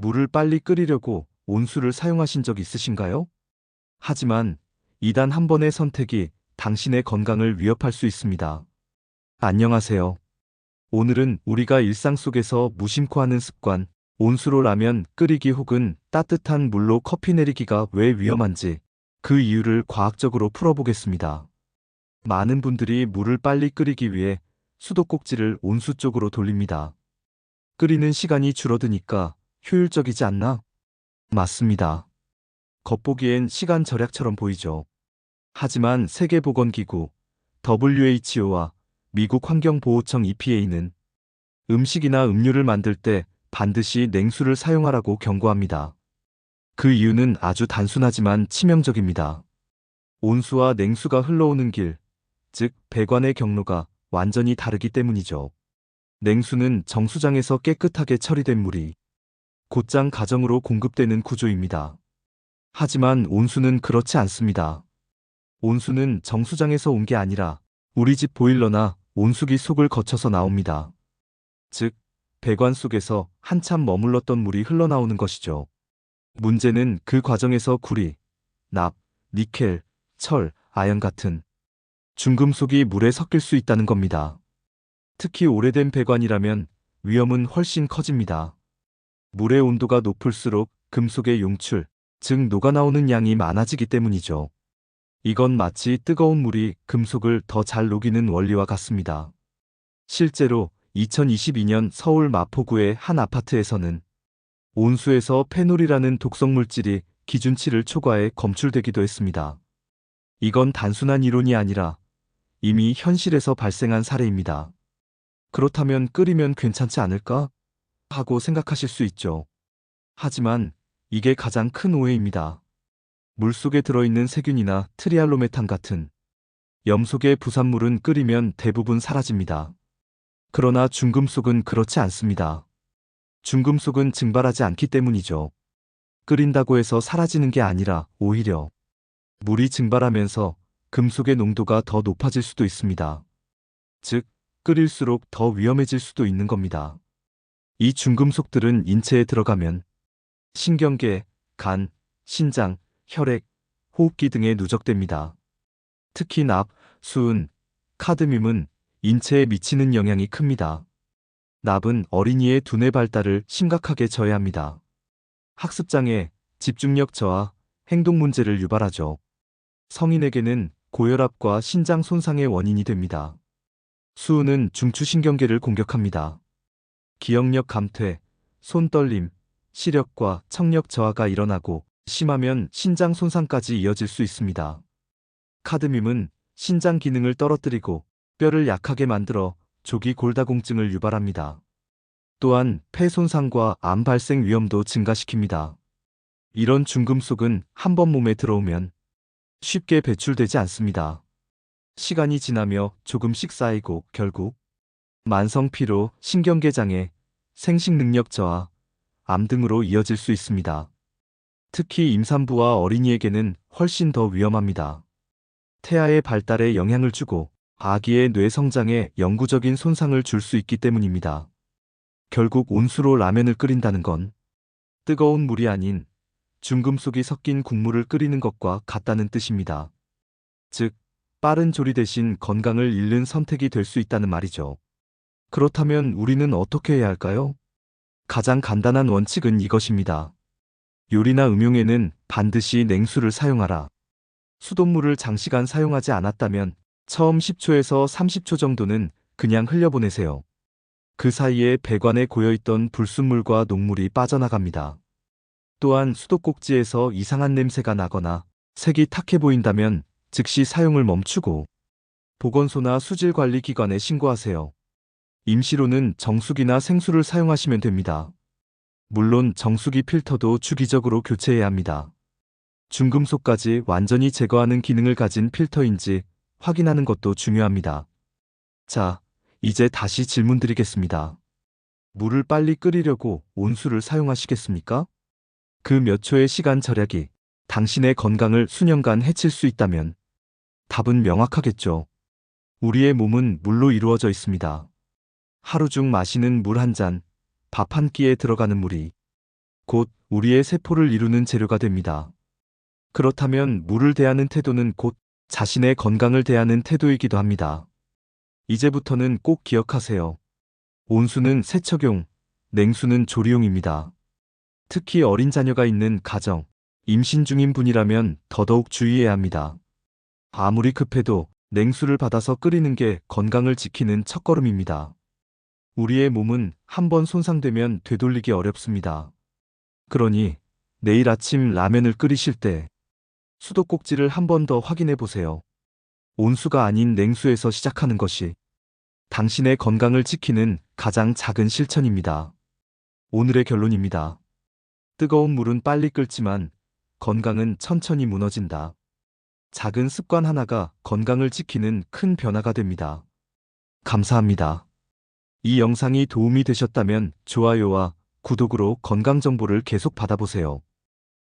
물을 빨리 끓이려고 온수를 사용하신 적 있으신가요? 하지만 이 단 한 번의 선택이 당신의 건강을 위협할 수 있습니다. 안녕하세요. 오늘은 우리가 일상 속에서 무심코 하는 습관, 온수로 라면 끓이기 혹은 따뜻한 물로 커피 내리기가 왜 위험한지 그 이유를 과학적으로 풀어보겠습니다. 많은 분들이 물을 빨리 끓이기 위해 수도꼭지를 온수 쪽으로 돌립니다. 끓이는 시간이 줄어드니까 효율적이지 않나? 맞습니다. 겉보기엔 시간 절약처럼 보이죠. 하지만 세계보건기구 WHO와 미국 환경보호청 EPA는 음식이나 음료를 만들 때 반드시 냉수를 사용하라고 경고합니다. 그 이유는 아주 단순하지만 치명적입니다. 온수와 냉수가 흘러오는 길, 즉 배관의 경로가 완전히 다르기 때문이죠. 냉수는 정수장에서 깨끗하게 처리된 물이 곧장 가정으로 공급되는 구조입니다. 하지만 온수는 그렇지 않습니다. 온수는 정수장에서 온 게 아니라 우리 집 보일러나 온수기 속을 거쳐서 나옵니다. 즉, 배관 속에서 한참 머물렀던 물이 흘러나오는 것이죠. 문제는 그 과정에서 구리, 납, 니켈, 철, 아연 같은 중금속이 물에 섞일 수 있다는 겁니다. 특히 오래된 배관이라면 위험은 훨씬 커집니다. 물의 온도가 높을수록 금속의 용출, 즉 녹아나오는 양이 많아지기 때문이죠. 이건 마치 뜨거운 물이 금속을 더 잘 녹이는 원리와 같습니다. 실제로 2022년 서울 마포구의 한 아파트에서는 온수에서 페놀이라는 독성 물질이 기준치를 초과해 검출되기도 했습니다. 이건 단순한 이론이 아니라 이미 현실에서 발생한 사례입니다. 그렇다면 끓이면 괜찮지 않을까? 하고 생각하실 수 있죠. 하지만 이게 가장 큰 오해입니다. 물속에 들어있는 세균이나 트리알로메탄 같은 염속의 부산물은 끓이면 대부분 사라집니다. 그러나 중금속은 그렇지 않습니다. 중금속은 증발하지 않기 때문이죠. 끓인다고 해서 사라지는 게 아니라 오히려 물이 증발하면서 금속의 농도가 더 높아질 수도 있습니다. 즉, 끓일수록 더 위험해질 수도 있는 겁니다. 이 중금속들은 인체에 들어가면 신경계, 간, 신장, 혈액, 호흡기 등에 누적됩니다. 특히 납, 수은, 카드뮴은 인체에 미치는 영향이 큽니다. 납은 어린이의 두뇌 발달을 심각하게 저해합니다. 학습장애, 집중력 저하, 행동 문제를 유발하죠. 성인에게는 고혈압과 신장 손상의 원인이 됩니다. 수은은 중추신경계를 공격합니다. 기억력 감퇴, 손떨림, 시력과 청력 저하가 일어나고 심하면 신장 손상까지 이어질 수 있습니다. 카드뮴은 신장 기능을 떨어뜨리고 뼈를 약하게 만들어 조기 골다공증을 유발합니다. 또한 폐 손상과 암 발생 위험도 증가시킵니다. 이런 중금속은 한 번 몸에 들어오면 쉽게 배출되지 않습니다. 시간이 지나며 조금씩 쌓이고 결국 만성 피로, 신경계 장애, 생식 능력 저하, 암 등으로 이어질 수 있습니다. 특히 임산부와 어린이에게는 훨씬 더 위험합니다. 태아의 발달에 영향을 주고 아기의 뇌 성장에 영구적인 손상을 줄 수 있기 때문입니다. 결국 온수로 라면을 끓인다는 건 뜨거운 물이 아닌 중금속이 섞인 국물을 끓이는 것과 같다는 뜻입니다. 즉, 빠른 조리 대신 건강을 잃는 선택이 될 수 있다는 말이죠. 그렇다면 우리는 어떻게 해야 할까요? 가장 간단한 원칙은 이것입니다. 요리나 음용에는 반드시 냉수를 사용하라. 수돗물을 장시간 사용하지 않았다면 처음 10초에서 30초 정도는 그냥 흘려보내세요. 그 사이에 배관에 고여있던 불순물과 녹물이 빠져나갑니다. 또한 수도꼭지에서 이상한 냄새가 나거나 색이 탁해 보인다면 즉시 사용을 멈추고 보건소나 수질관리기관에 신고하세요. 임시로는 정수기나 생수를 사용하시면 됩니다. 물론 정수기 필터도 주기적으로 교체해야 합니다. 중금속까지 완전히 제거하는 기능을 가진 필터인지 확인하는 것도 중요합니다. 자, 이제 다시 질문 드리겠습니다. 물을 빨리 끓이려고 온수를 사용하시겠습니까? 그 몇 초의 시간 절약이 당신의 건강을 수년간 해칠 수 있다면 답은 명확하겠죠. 우리의 몸은 물로 이루어져 있습니다. 하루 중 마시는 물 한 잔, 밥 한 끼에 들어가는 물이 곧 우리의 세포를 이루는 재료가 됩니다. 그렇다면 물을 대하는 태도는 곧 자신의 건강을 대하는 태도이기도 합니다. 이제부터는 꼭 기억하세요. 온수는 세척용, 냉수는 조리용입니다. 특히 어린 자녀가 있는 가정, 임신 중인 분이라면 더더욱 주의해야 합니다. 아무리 급해도 냉수를 받아서 끓이는 게 건강을 지키는 첫걸음입니다. 우리의 몸은 한번 손상되면 되돌리기 어렵습니다. 그러니 내일 아침 라면을 끓이실 때 수도꼭지를 한 번 더 확인해 보세요. 온수가 아닌 냉수에서 시작하는 것이 당신의 건강을 지키는 가장 작은 실천입니다. 오늘의 결론입니다. 뜨거운 물은 빨리 끓지만 건강은 천천히 무너진다. 작은 습관 하나가 건강을 지키는 큰 변화가 됩니다. 감사합니다. 이 영상이 도움이 되셨다면 좋아요와 구독으로 건강 정보를 계속 받아보세요.